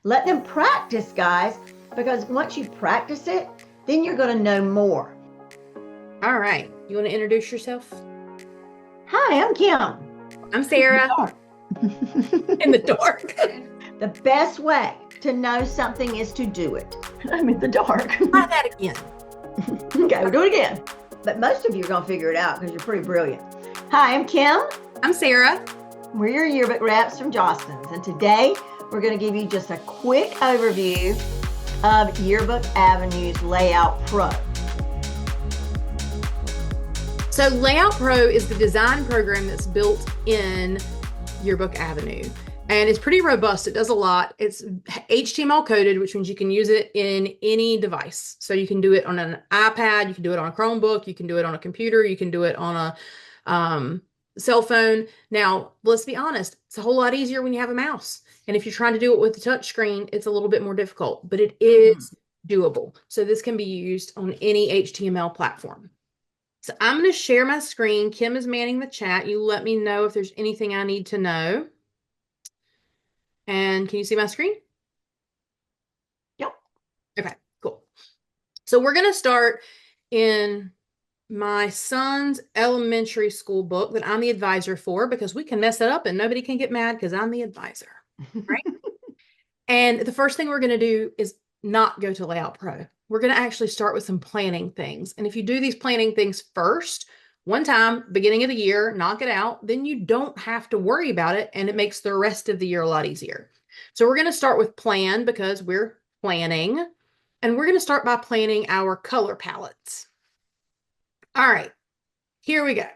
Let them practice, guys, because once you practice it, then you're going to know more. All right. You want to introduce yourself? Hi, I'm Kim. I'm Sarah in the dark. The best way to know something is to do it. I'm in the dark. Try that again. Okay, we'll do it again. But most of you are going to figure it out because you're pretty brilliant. Hi, I'm Kim. I'm Sarah. We're your yearbook reps from Jostens. And today we're going to give you just a quick overview of Yearbook Avenue's Layout Pro. So Layout Pro is the design program that's built in Yearbook Avenue. And it's pretty robust. It does a lot. It's HTML coded, which means you can use it in any device. So you can do it on an iPad, you can do it on a Chromebook, you can do it on a computer, you can do it on a cell phone. Now, let's be honest, it's a whole lot easier when you have a mouse. And if you're trying to do it with the touch screen, it's a little bit more difficult, but it is doable. So this can be used on any HTML platform. So I'm going to share my screen. Kim is manning the chat. You let me know if there's anything I need to know. And can you see my screen? Yep. Okay, cool. So we're going to start in my son's elementary school book that I'm the advisor for, because we can mess it up and nobody can get mad because I'm the advisor, right? And the first thing we're going to do is not go to Layout Pro. We're going to actually start with some planning things. And if you do these planning things first, one time, beginning of the year, knock it out, then you don't have to worry about it, and it makes the rest of the year a lot easier. So we're going to start with plan because we're planning, and we're going to start by planning our color palettes. All right, here we go.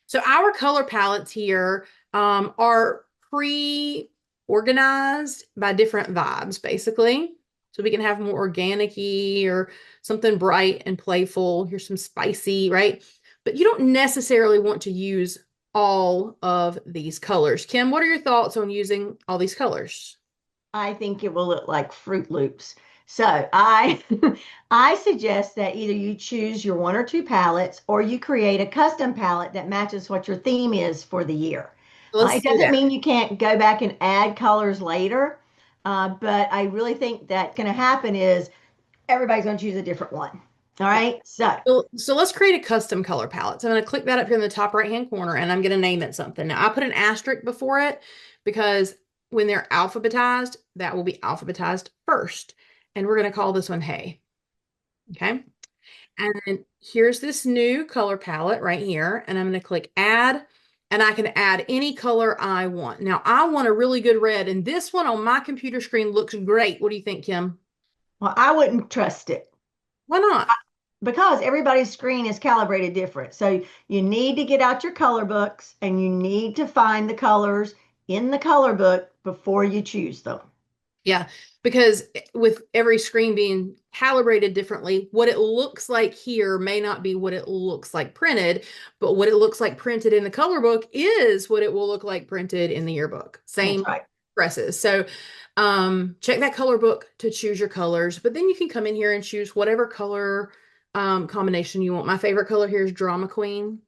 So our color palettes here are pre-organized by different vibes, basically. So we can have more organic-y or something bright and playful. Here's some spicy, right? But you don't necessarily want to use all of these colors. Kim, what are your thoughts on using all these colors? I think it will look like Fruit Loops. So I I suggest that either you choose your one or two palettes or you create a custom palette that matches what your theme is for the year. Let's It do doesn't that. mean you can't go back and add colors later, but I really think that going to happen is everybody's going to choose a different one. All Yeah. right. So So let's create a custom color palette. So I'm going to click that up here in the top right-hand corner, and I'm going to name it something. Now, I put an asterisk before it because when they're alphabetized, that will be alphabetized first. And we're going to call this one Hey. Okay. And then here's this new color palette right here. And I'm going to click Add. And I can add any color I want. Now, I want a really good red. And this one on my computer screen looks great. What do you think, Kim? well, I wouldn't trust it Why not? because everybody's screen is calibrated different. So you need to get out your color books and you need to find the colors in the color book before you choose them. Yeah, because with every screen being calibrated differently, what it looks like here may not be what it looks like printed, but what it looks like printed in the color book is what it will look like printed in the yearbook. That's Same right. presses. So check that color book to choose your colors, but then you can come in here and choose whatever color combination you want. My favorite color here is Drama Queen.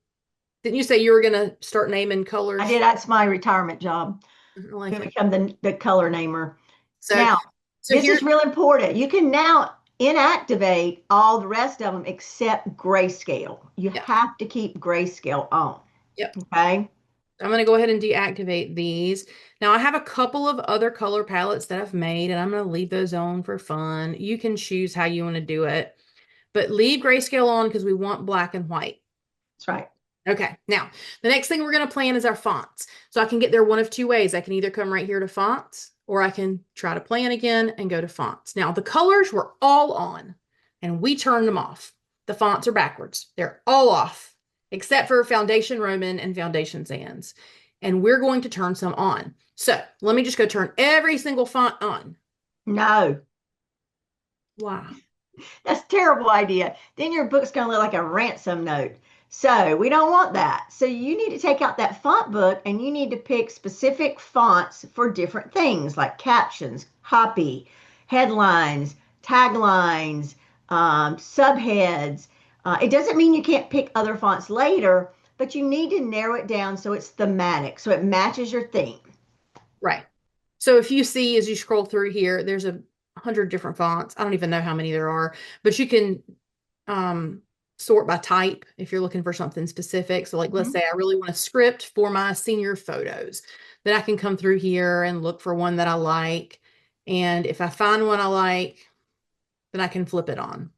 Didn't you say you were going to start naming I colors? did. That's my retirement job I like to it. become the color namer. So, Now, so this here, is real important. You can now inactivate all the rest of them except grayscale. You yeah, have to keep grayscale on. yep. Okay. I'm going to go ahead and deactivate these. Now I have a couple of other color palettes that I've made, and I'm going to leave those on for fun. You can choose how you want to do it, but leave grayscale on because we want black and white. That's right. Okay, now the next thing we're going to plan is our fonts. So I can get there one of two ways. I can either come right here to fonts, or I can try to plan again and go to fonts. Now the colors were all on and we turned them off. The fonts are backwards. They're all off except for Foundation Roman and Foundation Sans. And we're going to turn some on. So let me just go turn every single font on. No, Wow. that's a terrible idea. Then your book's going to look like a ransom note. So we don't want that. So you need to take out that font book and you need to pick specific fonts for different things like captions, copy, headlines, taglines, subheads. It doesn't mean you can't pick other fonts later, but you need to narrow it down so it's thematic, so it matches your theme. Right. So if you see as you scroll through here, there's 100 different fonts. I don't even know how many there are, but you can sort by type if you're looking for something specific. So like, let's Mhm. say I really want a script for my senior photos, then I can come through here and look for one that I like. And if I find one I like, then I can flip it on.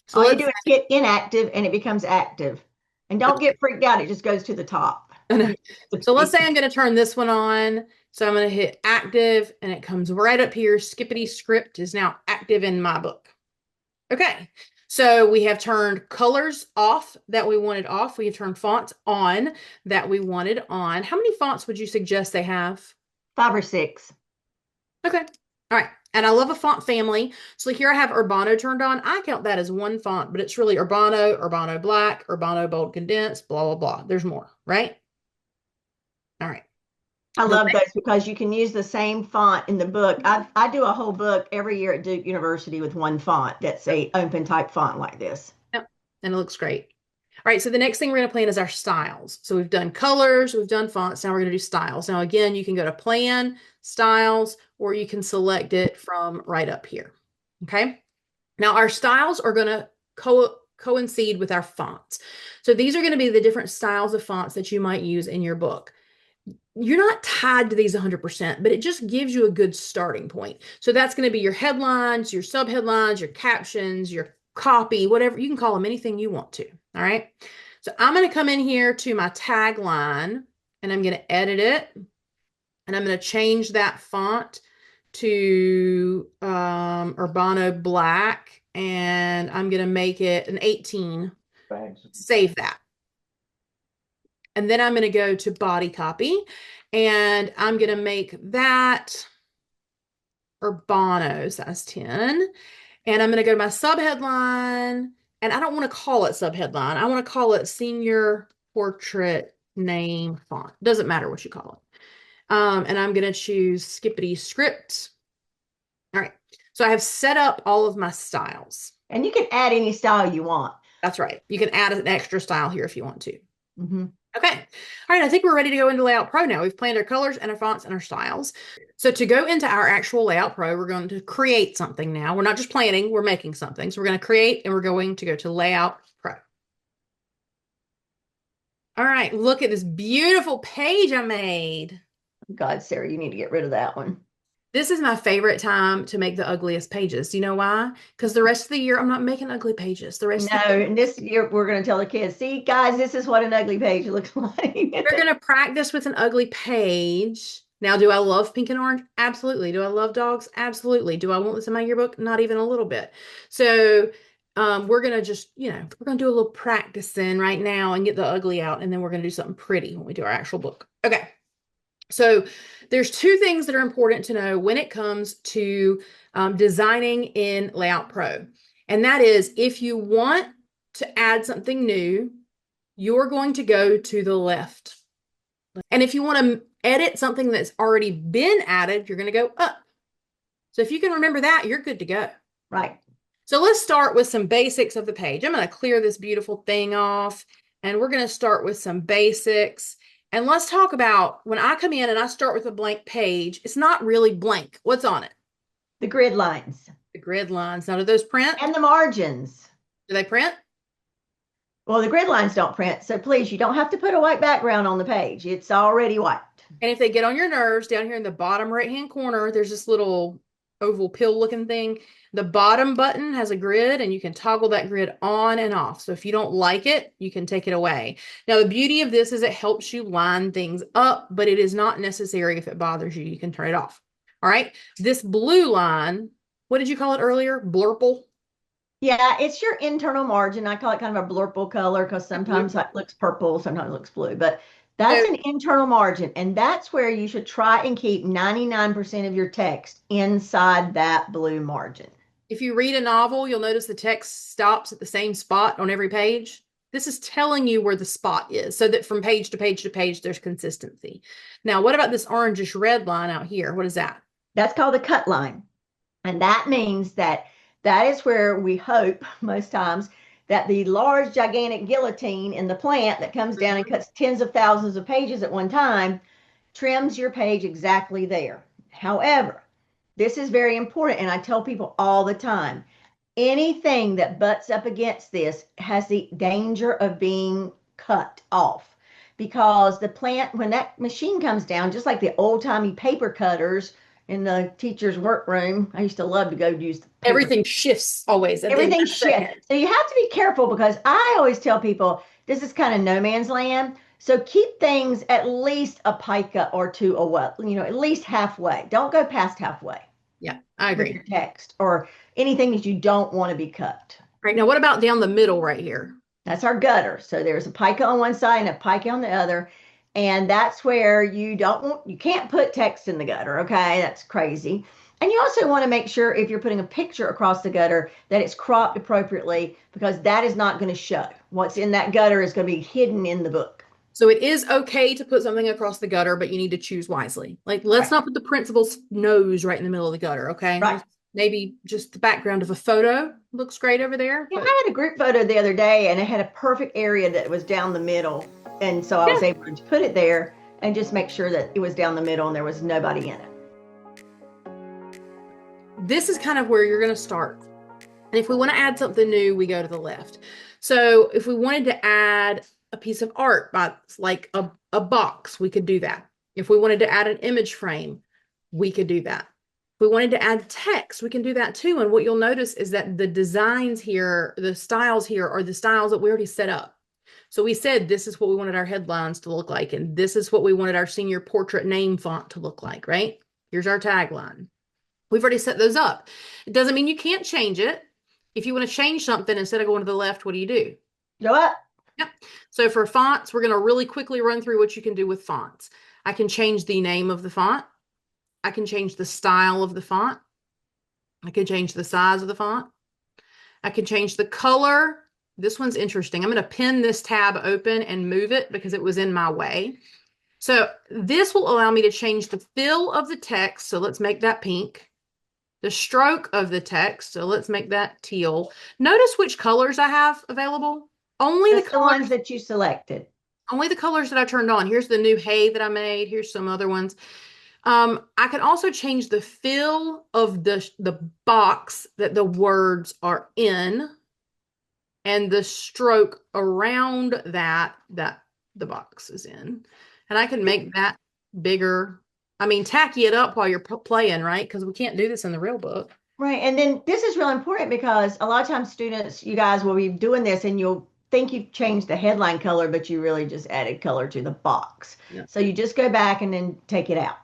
So All you let's do is hit inactive and it becomes active. And don't get freaked out, it just goes to the top. So let's say I'm going to turn this one on. So I'm going to hit active and it comes right up here. Skippity script is now active in my book. Okay. So we have turned colors off that we wanted off. We have turned fonts on that we wanted on. How many fonts would you suggest they have? 5 or 6. Okay. All right. And I love a font family. So here I have Urbano turned on. I count that as one font, but it's really Urbano, Urbano Black, Urbano Bold Condensed, blah, blah, blah. There's more, right? All right. I The love those because you can use the same font in the book. I do a whole book every year at Duke University with one font that's a open type font like this. Yep. And it looks great. All right, so the next thing we're going to plan is our styles. So we've done colors, we've done fonts, now we're going to do styles. Now, again, you can go to plan, styles, or you can select it from right up here. Okay. Now, our styles are going to coincide with our fonts. So these are going to be the different styles of fonts that you might use in your book. You're not tied to these 100%, but it just gives you a good starting point. So that's going to be your headlines, your subheadlines, your captions, your copy, whatever. You can call them anything you want to. All right. So I'm going to come in here to my tagline and I'm going to edit it. And I'm going to change that font to Urbano Black. And I'm going to make it an 18. Save that. And then I'm going to go to body copy and I'm going to make that Urbano size 10. And I'm going to go to my subheadline and I don't want to call it subheadline. I want to call it senior portrait name font. Doesn't matter what you call it. And I'm going to choose Skippity script. All right. So I have set up all of my styles. And you can add any style you want. That's right. You can add an extra style here if you want to. Mm-hmm. Okay. All right. I think we're ready to go into Layout Pro now. We've planned our colors and our fonts and our styles. So to go into our actual Layout Pro, we're going to create something now. We're not just planning, we're making something. So we're going to create and we're going to go to Layout Pro. All right. Look at this beautiful page I made. God, Sarah, you need to get rid of that one. This is my favorite time to make the ugliest pages. Do you know why? Because the rest of the year, I'm not making ugly pages. The rest No, of the year, and this year we're going to tell the kids, see, guys, this is what an ugly page looks like. we're going to practice with an ugly page. Now, do I love pink and orange? Absolutely. Do I love dogs? Absolutely. Do I want this in my yearbook? Not even a little bit. So we're going to just, we're going to do a little practicing right now and get the ugly out. And then we're going to do something pretty when we do our actual book. Okay. So there's two things that are important to know when it comes to designing in Layout Pro. And that is if you want to add something new, you're going to go to the left. And if you want to edit something that's already been added, you're going to go up. So if you can remember that, you're good to go. Right. So let's start with some basics of the page. I'm going to clear this beautiful thing off and we're going to start with some basics. And let's talk about when I come in and I start with a blank page, it's not really blank. What's on it? The grid lines. The grid lines. Now, do those print? And the margins. Do they print? Well, the grid lines don't print. So please, you don't have to put a white background on the page. It's already white. And if they get on your nerves, down here in the bottom right-hand corner, there's this little oval pill looking thing. The bottom button has a grid and you can toggle that grid on and off. So if you don't like it, you can take it away. Now, the beauty of this is it helps you line things up, but it is not necessary if it bothers you. You can turn it off. All right. This blue line, what did you call it earlier? Blurple? Yeah, it's your internal margin. I call it kind of a blurple color because sometimes it looks purple, sometimes it looks blue, but that's an internal margin. And that's where you should try and keep 99% of your text inside that blue margin. If you read a novel, you'll notice the text stops at the same spot on every page. This is telling you where the spot is so that from page to page to page, there's consistency. Now, what about this orangish red line out here? What is that? That's called a cut line. And that means that is where we hope most times that the large, gigantic guillotine in the plant that comes down and cuts tens of thousands of pages at one time trims your page exactly there. However, this is very important, and I tell people all the time, anything that butts up against this has the danger of being cut off because the plant, when that machine comes down, just like the old-timey paper cutters in the teacher's workroom, I used to love to go use the paper. Everything shifts always at the end of Everything the second. shifts. So you have to be careful because I always tell people this is kind of no man's land. So keep things at least a pica or two away, at least halfway. Don't go past halfway Yeah, I with agree. your text or anything that you don't want to be cut. Right now, what about down the middle right here? That's our gutter. So there's a pica on one side and a pica on the other. And that's where you can't put text in the gutter. Okay. That's crazy. And you also want to make sure if you're putting a picture across the gutter that it's cropped appropriately because that is not going to show. What's in that gutter is going to be hidden in the book. So it is okay to put something across the gutter, but you need to choose wisely. Like, let's not put the principal's nose right in the middle of the gutter, okay? Right. Maybe just the background of a photo looks great over there. Yeah, I had a group photo the other day and it had a perfect area that was down the middle. And so I was able to put it there and just make sure that it was down the middle and there was nobody in it. This is kind of where you're going to start. And if we want to add something new, we go to the left. So if we wanted to add a piece of art, like a box, we could do that. If we wanted to add an image frame, we could do that. If we wanted to add text, we can do that too. And what you'll notice is that the designs here, the styles here are the styles that we already set up. So we said this is what we wanted our headlines to look like, and this is what we wanted our senior portrait name font to look like, right? Here's our tagline. We've already set those up. It doesn't mean you can't change it. If you want to change something, instead of going to the left, what do you do? Go up. Yep. So for fonts, we're going to really quickly run through what you can do with fonts. I can change the name of the font. I can change the style of the font. I can change the size of the font. I can change the color. This one's interesting. I'm going to pin this tab open and move it because it was in my way. So this will allow me to change the fill of the text. So let's make that pink. The stroke of the text. So let's make that teal. Notice which colors I have available. Only the ones that you selected. Only the colors that I turned on. Here's the new hay that I made. Here's some other ones. I can also change the fill of the box that the words are in and the stroke around that the box is in. And I can make that bigger. I mean, tacky it up while you're playing, right? Because we can't do this in the real book. Right. And then this is real important because a lot of times students, you guys will be doing this and you'll think you've changed the headline color, but you really just added color to the box. Yeah. So you just go back and then take it out.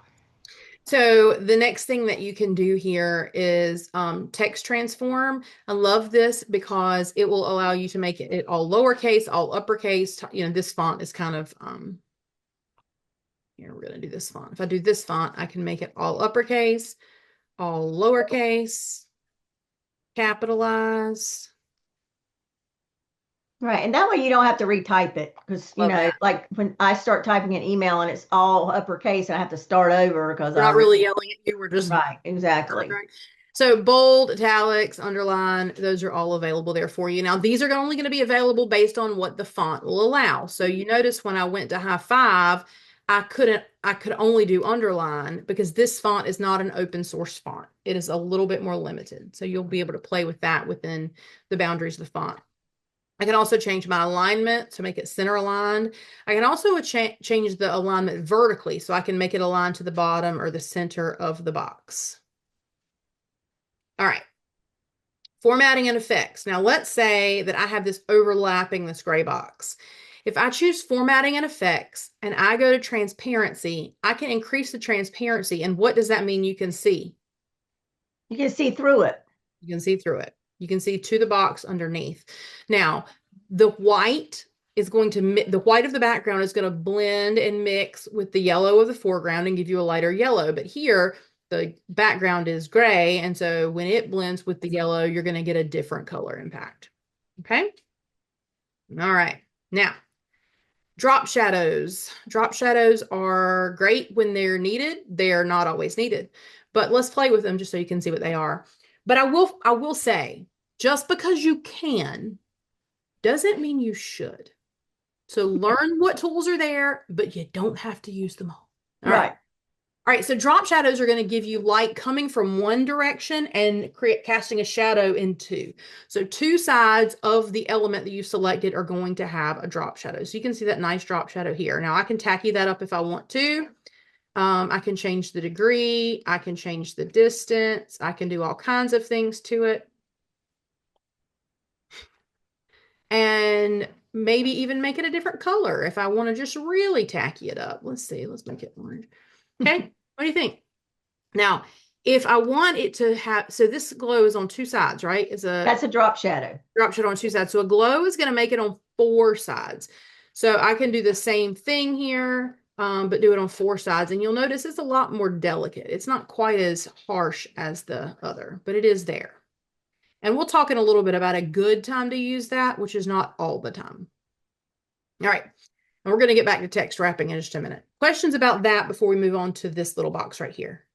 So the next thing that you can do here is text transform. I love this because it will allow you to make it all lowercase, all uppercase. This font is kind of, here, we're going to do this font. If I do this font, I can make it all uppercase, all lowercase, capitalize. Right. And that way you don't have to retype it because, like when I start typing an email and it's all uppercase, I have to start over because we're not really yelling at you. We're just right. Exactly. So bold, italics, underline, those are all available there for you. Now, these are only going to be available based on what the font will allow. So you notice when I went to high five, I could only do underline because this font is not an open source font. It is a little bit more limited. So you'll be able to play with that within the boundaries of the font. I can also change my alignment to make it center aligned. I can also change the alignment vertically so I can make it align to the bottom or the center of the box. All right. Formatting and effects. Now let's say that I have this overlapping this gray box. If I choose formatting and effects and I go to transparency, I can increase the transparency. And what does that mean you can see? You can see through it. You can see through it. You can see to the box underneath. Now, the white of the background is going to blend and mix with the yellow of the foreground and give you a lighter yellow. But here, the background is gray. And so when it blends with the yellow, you're going to get a different color impact. Okay. All right. Now, drop shadows. Drop shadows are great when they're needed. They're not always needed. But let's play with them just so you can see what they are. But I will say, just because you can doesn't mean you should. So learn what tools are there, but you don't have to use them all. All right. All right, so drop shadows are going to give you light coming from one direction and casting a shadow in two. So two sides of the element that you selected are going to have a drop shadow. So you can see that nice drop shadow here. Now I can tacky that up if I want to. I can change the degree. I can change the distance. I can do all kinds of things to it. And maybe even make it a different color if I want to just really tacky it up. Let's see. Let's make it orange. Okay. What do you think? Now, if I want it to have, so this glow is on two sides, right? That's a drop shadow. Drop shadow on two sides. So a glow is going to make it on four sides. So I can do the same thing here, but do it on four sides. And you'll notice it's a lot more delicate. It's not quite as harsh as the other, but it is there. And we'll talk in a little bit about a good time to use that, which is not all the time. All right. And we're going to get back to text wrapping in just a minute. Questions about that before we move on to this little box right here?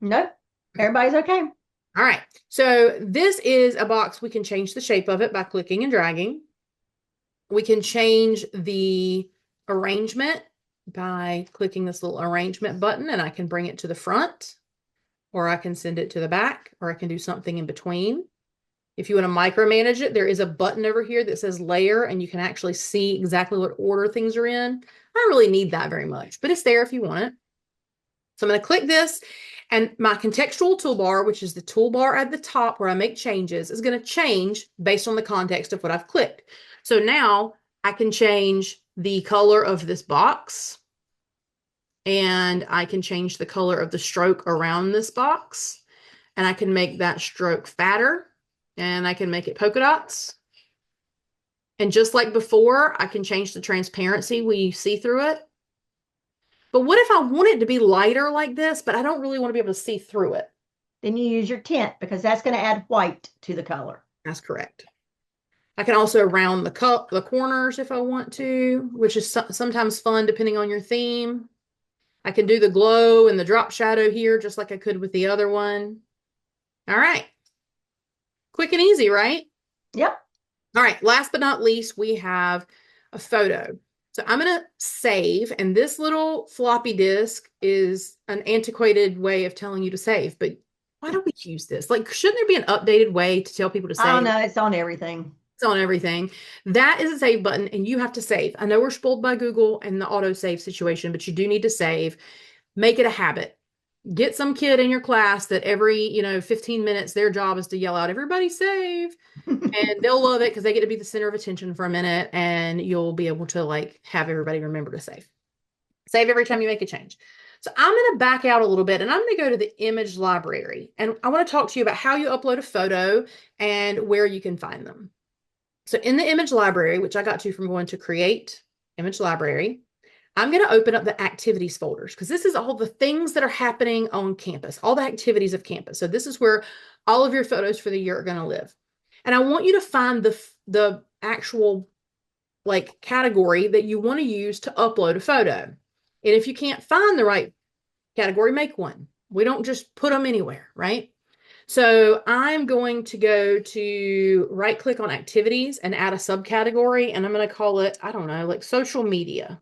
Nope. Everybody's okay. All right. So this is a box. We can change the shape of it by clicking and dragging. We can change the arrangement by clicking this little arrangement button, and I can bring it to the front, or I can send it to the back, or I can do something in between. If you want to micromanage it, there is a button over here that says layer, and you can actually see exactly what order things are in. I don't really need that very much, but it's there if you want it. So I'm going to click this, and my contextual toolbar, which is the toolbar at the top where I make changes, is going to change based on the context of what I've clicked. So now I can change the color of this box, and I can change the color of the stroke around this box, and I can make that stroke fatter, and I can make it polka dots. And just like before, I can change the transparency we see through it. But what if I want it to be lighter like this, but I don't really want to be able to see through it? Then you use your tint because that's going to add white to the color. That's correct. I can also round the corners if I want to, which is sometimes fun depending on your theme. I can do the glow and the drop shadow here just like I could with the other one. All right. Quick and easy, right? Yep. All right. Last but not least, we have a photo. So I'm going to save, and this little floppy disk is an antiquated way of telling you to save, but why don't we use this? Like, shouldn't there be an updated way to tell people to save? I don't know. It's on everything. It's on everything. That is a save button, and you have to save. I know we're spoiled by Google and the auto save situation, but you do need to save. Make it a habit. Get some kid in your class that every, 15 minutes, their job is to yell out, everybody save. And they'll love it because they get to be the center of attention for a minute, and you'll be able to have everybody remember to save. Save every time you make a change. So I'm going to back out a little bit, and I'm going to go to the image library, and I want to talk to you about how you upload a photo and where you can find them. So in the image library, which I got to from going to create image library, I'm going to open up the activities folders because this is all the things that are happening on campus, all the activities of campus. So this is where all of your photos for the year are going to live. And I want you to find the actual category that you want to use to upload a photo. And if you can't find the right category, make one. We don't just put them anywhere, right? So I'm going to go to right click on activities and add a subcategory, and I'm going to call it, I don't know, social media.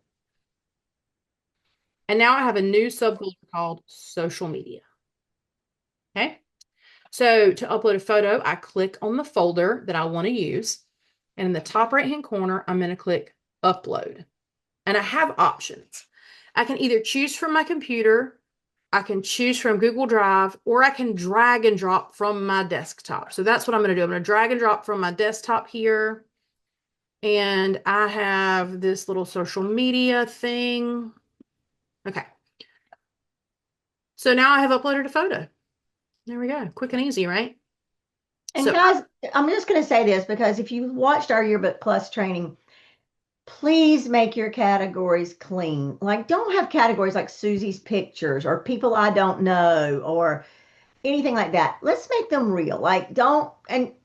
And now I have a new subfolder called social media. Okay. So to upload a photo, I click on the folder that I want to use. And in the top right-hand corner, I'm going to click upload. And I have options. I can either choose from my computer, I can choose from Google Drive, or I can drag and drop from my desktop. So that's what I'm going to do. I'm going to drag and drop from my desktop here. And I have this little social media thing. Okay. So now I have uploaded a photo. There we go. Quick and easy, right? And guys, I'm just going to say this because if you watched our Yearbook Plus training, please make your categories clean. Don't have categories like Susie's pictures or people I don't know or anything like that. Let's make them real.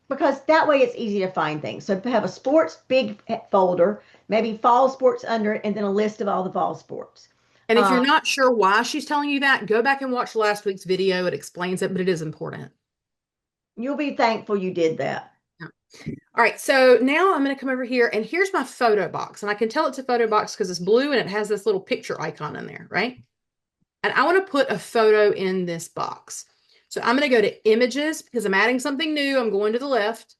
Because that way it's easy to find things. So have a sports big folder, maybe fall sports under it, and then a list of all the fall sports. And if you're not sure why she's telling you that, go back and watch last week's video. It explains it, but it is important. You'll be thankful you did that. Yeah. All right. So now I'm going to come over here, and here's my photo box. And I can tell it's a photo box because it's blue and it has this little picture icon in there, right? and I want to put a photo in this box. So I'm going to go to images because I'm adding something new. I'm going to the left.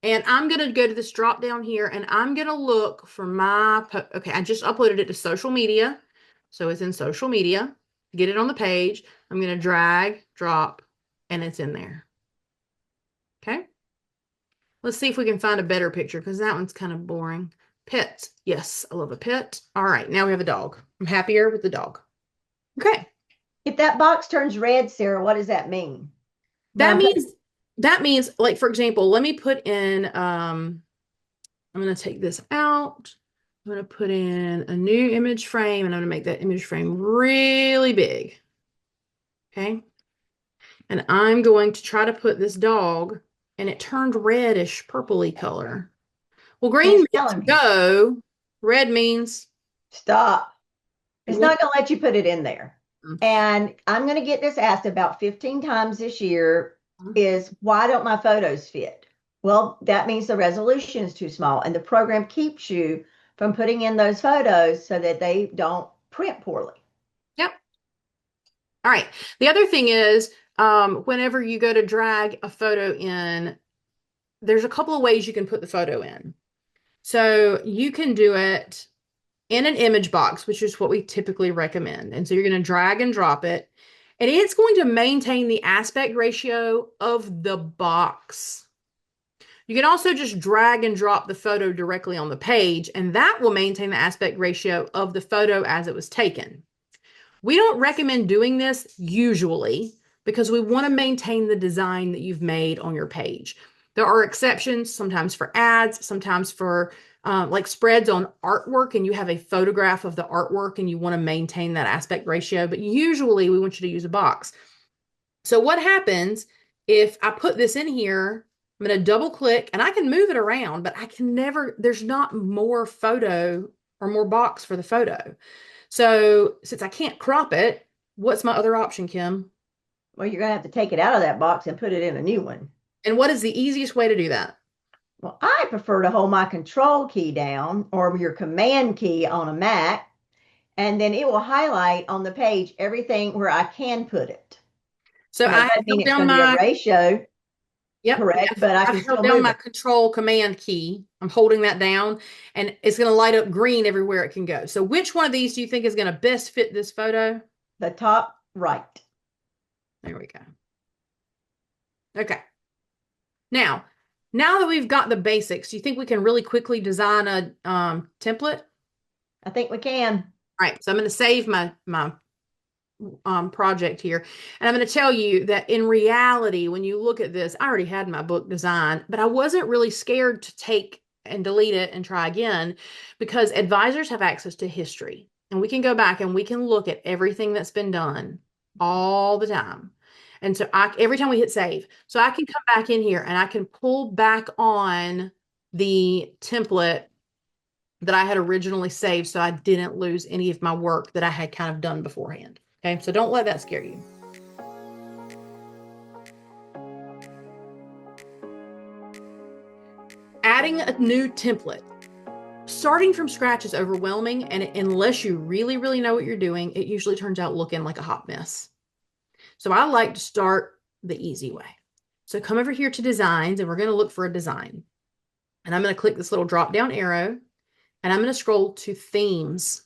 And I'm going to go to this drop down here and I'm going to look for my, okay, I just uploaded it to social media. So it's in social media. Get it on the page. I'm going to drag, drop, and it's in there. Okay. Let's see if we can find a better picture because that one's kind of boring. Pet. Yes, I love a pet. All right, now we have a dog. I'm happier with the dog. Okay. If that box turns red, Sarah, what does that mean? That means like, for example, let me put in, I'm going to take this out. I'm going to put in a new image frame and I'm going to make that image frame really big. Okay. And I'm going to try to put this dog and it turned reddish purpley color. Well, green means go. Red means stop. It's not going to let you put it in there. And I'm going to get this asked about 15 times this year is why don't my photos fit? Well, that means the resolution is too small and the program keeps you from putting in those photos so that they don't print poorly. Yep. All right. The other thing is whenever you go to drag a photo in, there's a couple of ways you can put the photo in. So you can do it in an image box, which is what we typically recommend. And so you're going to drag and drop it, and it's going to maintain the aspect ratio of the box. You can also just drag and drop the photo directly on the page, and that will maintain the aspect ratio of the photo as it was taken. We don't recommend doing this usually because we want to maintain the design that you've made on your page. There are exceptions, sometimes for ads, sometimes for like spreads on artwork, and you have a photograph of the artwork and you want to maintain that aspect ratio, but usually we want you to use a box. So what happens if I put this in here, I'm going to double click and I can move it around, but I can never, there's not more photo or more box for the photo. So since I can't crop it, what's my other option, Kim? Well, you're going to have to take it out of that box and put it in a new one. And what is the easiest way to do that? Well, I prefer to hold my control key down or your command key on a Mac, and then it will highlight on the page everything where I can put it. So I held down my ratio. Yep. Correct, but I can still down my control command key. I'm holding that down and it's going to light up green everywhere it can go. So which one of these do you think is going to best fit this photo? The top right. There we go. Okay. Now that we've got the basics, do you think we can really quickly design a template? I think we can. All right. So I'm going to save my project here. And I'm going to tell you that in reality, when you look at this, I already had my book designed, but I wasn't really scared to take and delete it and try again because advisors have access to history and we can go back and we can look at everything that's been done all the time. And so every time we hit save, so I can come back in here and I can pull back on the template that I had originally saved so I didn't lose any of my work that I had kind of done beforehand. Okay, so don't let that scare you. Adding a new template. Starting from scratch is overwhelming, and unless you really, really know what you're doing, it usually turns out looking like a hot mess. So I like to start the easy way. So come over here to designs, and we're going to look for a design. And I'm going to click this little drop down arrow, and I'm going to scroll to themes.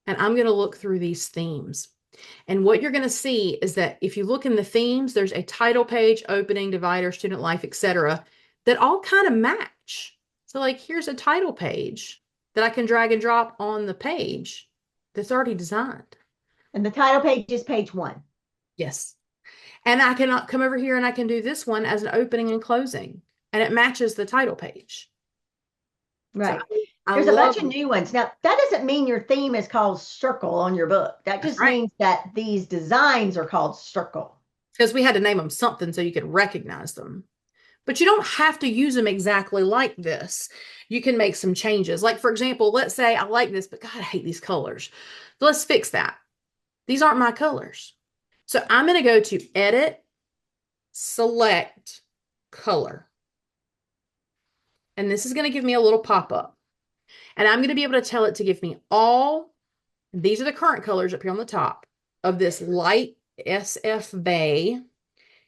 And I'm going to look through these themes. And what you're going to see is that if you look in the themes, there's a title page, opening, divider, student life, etc., that all kind of match. So like here's a title page that I can drag and drop on the page that's already designed. And the title page is page 1. Yes. And I can come over here and I can do this one as an opening and closing, and it matches the title page. Right. So there's a bunch of new ones. Now, that doesn't mean your theme is called circle on your book. That just means that these designs are called circle. Because we had to name them something so you could recognize them. But you don't have to use them exactly like this. You can make some changes. Like, for example, let's say I like this, but God, I hate these colors. So let's fix that. These aren't my colors. So I'm going to go to Edit, Select, Color. And this is going to give me a little pop-up. And I'm going to be able to tell it to give me all, These are the current colors up here on the top of this light SF Bay.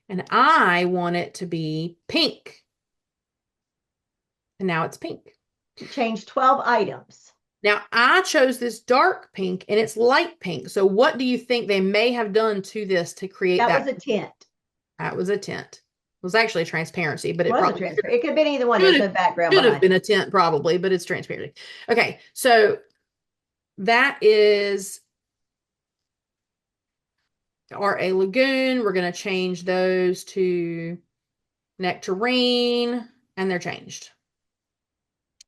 And I want it to be pink. And now it's pink. Change 12 items. Now I chose this dark pink and it's light pink. So what do you think they may have done to this to create that? That was a tint. That was a tint. It was actually a transparency, but it Was a probably transfer. It could have been either one. There's no background should have behind been it. a tint probably, but it's transparency. Okay, so that is RA Lagoon. We're going to change those to Nectarine, and they're changed.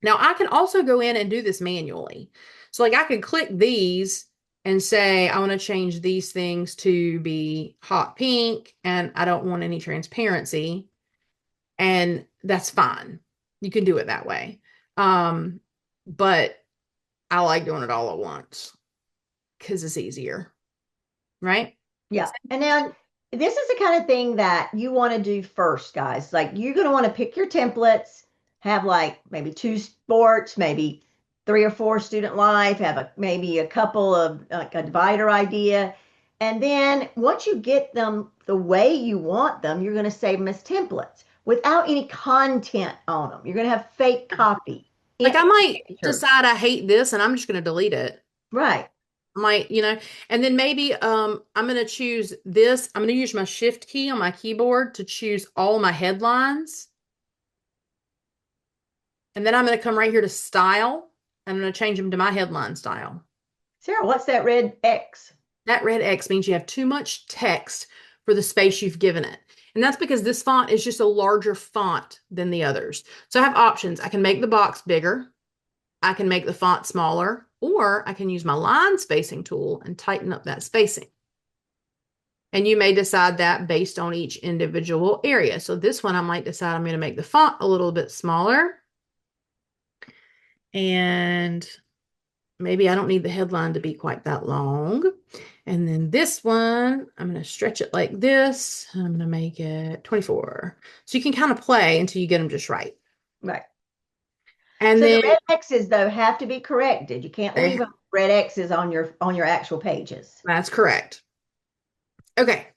Now I can also go in and do this manually. So like I could click these and say, I want to change these things to be hot pink and I don't want any transparency. And that's fine. You can do it that way. But I like doing it all at once because it's easier. Right? Yeah. And then this is the kind of thing that you want to do first, guys. Like you're going to want to pick your templates, have like maybe 2 sports, maybe 3 or 4 student life, have maybe a couple of like a divider idea. And then once you get them the way you want them, you're going to save them as templates without any content on them. You're going to have fake copy. Like I might decide I hate this and I'm just going to delete it. Right. Might, and then maybe I'm going to choose this. I'm going to use my shift key on my keyboard to choose all my headlines. And then I'm going to come right here to style. I'm going to change them to my headline style. Sarah, what's that red X? That red X means you have too much text for the space you've given it. And that's because this font is just a larger font than the others. So I have options. I can make the box bigger. I can make the font smaller, or I can use my line spacing tool and tighten up that spacing. And you may decide that based on each individual area. So this one, I might decide I'm going to make the font a little bit smaller. And maybe I don't need the headline to be quite that long. And then this one, I'm going to stretch it like this. I'm going to make it 24. So you can kind of play until you get them just right. Right. And so then the red X's though have to be corrected. You can't leave red X's on your actual pages. That's correct. Okay.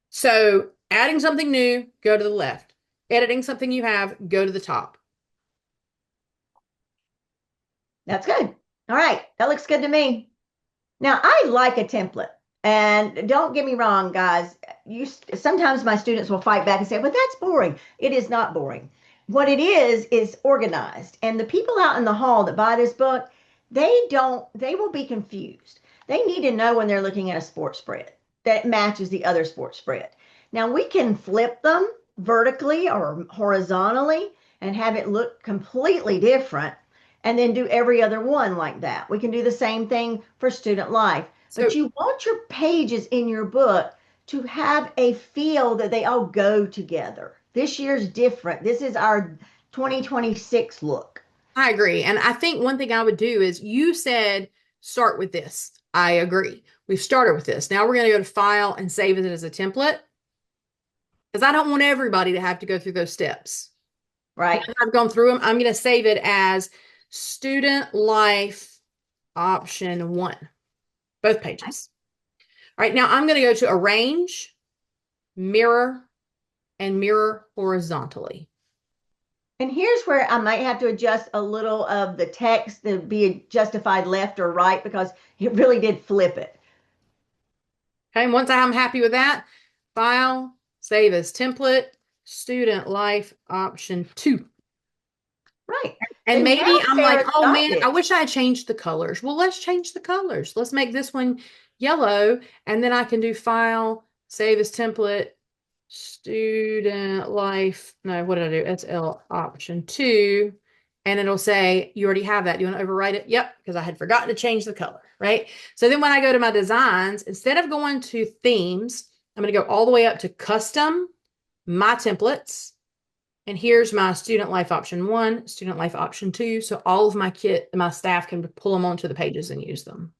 So adding something new, go to the left. Editing something you have, go to the top. That's good. All right. That looks good to me. Now, I like a template. And don't get me wrong, guys. Sometimes my students will fight back and say, well, that's boring. It is not boring. What it is organized. And the people out in the hall that buy this book, they will be confused. They need to know when they're looking at a sports spread that matches the other sports spread. Now we can flip them vertically or horizontally and have it look completely different and then do every other one like that. We can do the same thing for student life. But you want your pages in your book to have a feel that they all go together. This year's different. This is our 2026 look. I agree. And I think one thing I would do is you said start with this. I agree. We've started with this. Now we're going to go to file and save it as a template because I don't want everybody to have to go through those steps. Right. Once I've gone through them. I'm going to save it as student life option 1, both pages. All right. Now I'm going to go to arrange, mirror, and mirror horizontally. And here's where I might have to adjust a little of the text to be justified left or right because it really did flip it. Okay, and once I'm happy with that, file, save as template, student life option 2. Right. And maybe I'm like, oh man, I wish I had changed the colors. Well, let's change the colors. Let's make this one yellow. And then I can do file, save as template, student life. No, what did I do? SL option 2. And it'll say, you already have that. You want to overwrite it? Yep, because I had forgotten to change the color, right? So then when I go to my designs, instead of going to themes, I'm going to go all the way up to custom, my templates. And here's my student life option 1, student life option 2. So all of my staff can pull them onto the pages and use them.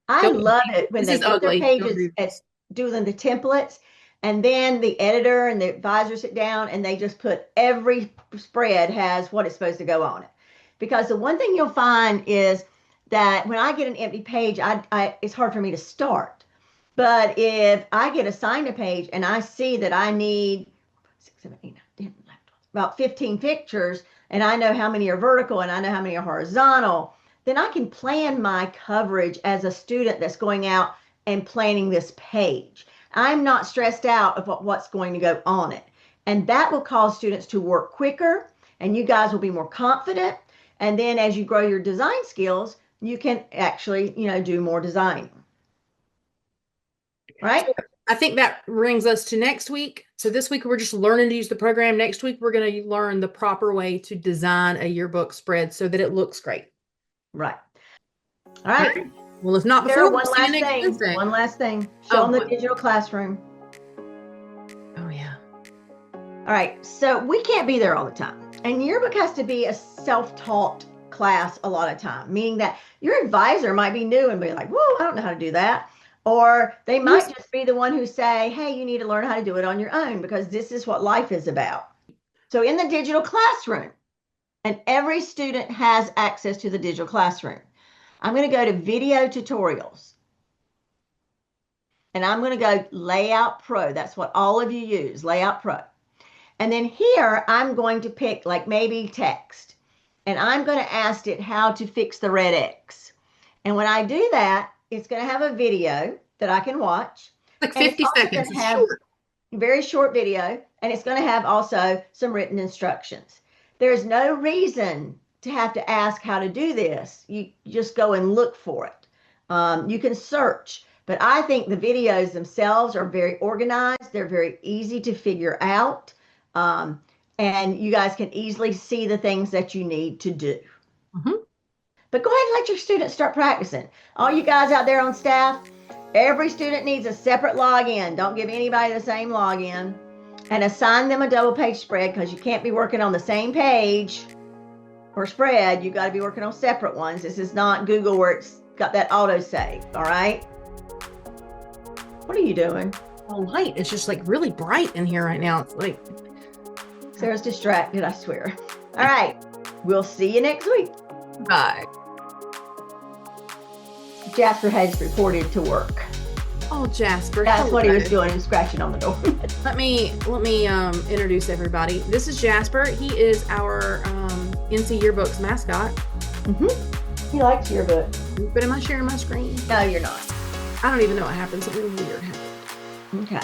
I love it when they put their pages as doing the templates. And then the editor and the advisor sit down and they just put every spread has what it's supposed to go on it. Because the one thing you'll find is that when I get an empty page, it's hard for me to start. But if I get assigned a page and I see that I need 6, 7, 8, 9, 10, 11, 12, about 15 pictures, and I know how many are vertical and I know how many are horizontal, then I can plan my coverage as a student that's going out and planning this page. I'm not stressed out about what's going to go on it. And that will cause students to work quicker, and you guys will be more confident. And then as you grow your design skills, you can actually, do more design. Right? I think that brings us to next week. So this week we're just learning to use the program. Next week we're going to learn the proper way to design a yearbook spread so that it looks great. Right. All right. Well, if not before, one last thing. Show them the digital classroom. Oh, yeah. All right. So we can't be there all the time. And yearbook has to be a self-taught class a lot of time, meaning that your advisor might be new and be like, whoa, I don't know how to do that. Or they might just be the one who say, hey, you need to learn how to do it on your own because this is what life is about. So in the digital classroom, and every student has access to the digital classroom, I'm going to go to video tutorials. And I'm going to go Layout Pro. That's what all of you use, Layout Pro. And then here, I'm going to pick like maybe text. And I'm going to ask it how to fix the red X. And when I do that, it's going to have a video that I can watch. Like 50 seconds. It's short. Very short video. And it's going to have also some written instructions. There's no reason to have to ask how to do this. You just go and look for it. You can search. But I think the videos themselves are very organized. They're very easy to figure out. And you guys can easily see the things that you need to do. Mm-hmm. But go ahead and let your students start practicing. All you guys out there on staff, every student needs a separate login. Don't give anybody the same login. And assign them a double page spread because you can't be working on the same page or spread. You've got to be working on separate ones. This is not Google where it's got that auto save. All right. What are you doing? The light is just like really bright in here right now. It's like Sarah's distracted, I swear. All right. We'll see you next week. Bye. Jasper has reported to work. Oh, Jasper. That's what he was doing. He was scratching on the door. Let me introduce everybody. This is Jasper. He is our NC Yearbooks mascot. Mm-hmm. He likes yearbook. But am I sharing my screen? No, you're not. I don't even know what happened. Something weird happened. Okay.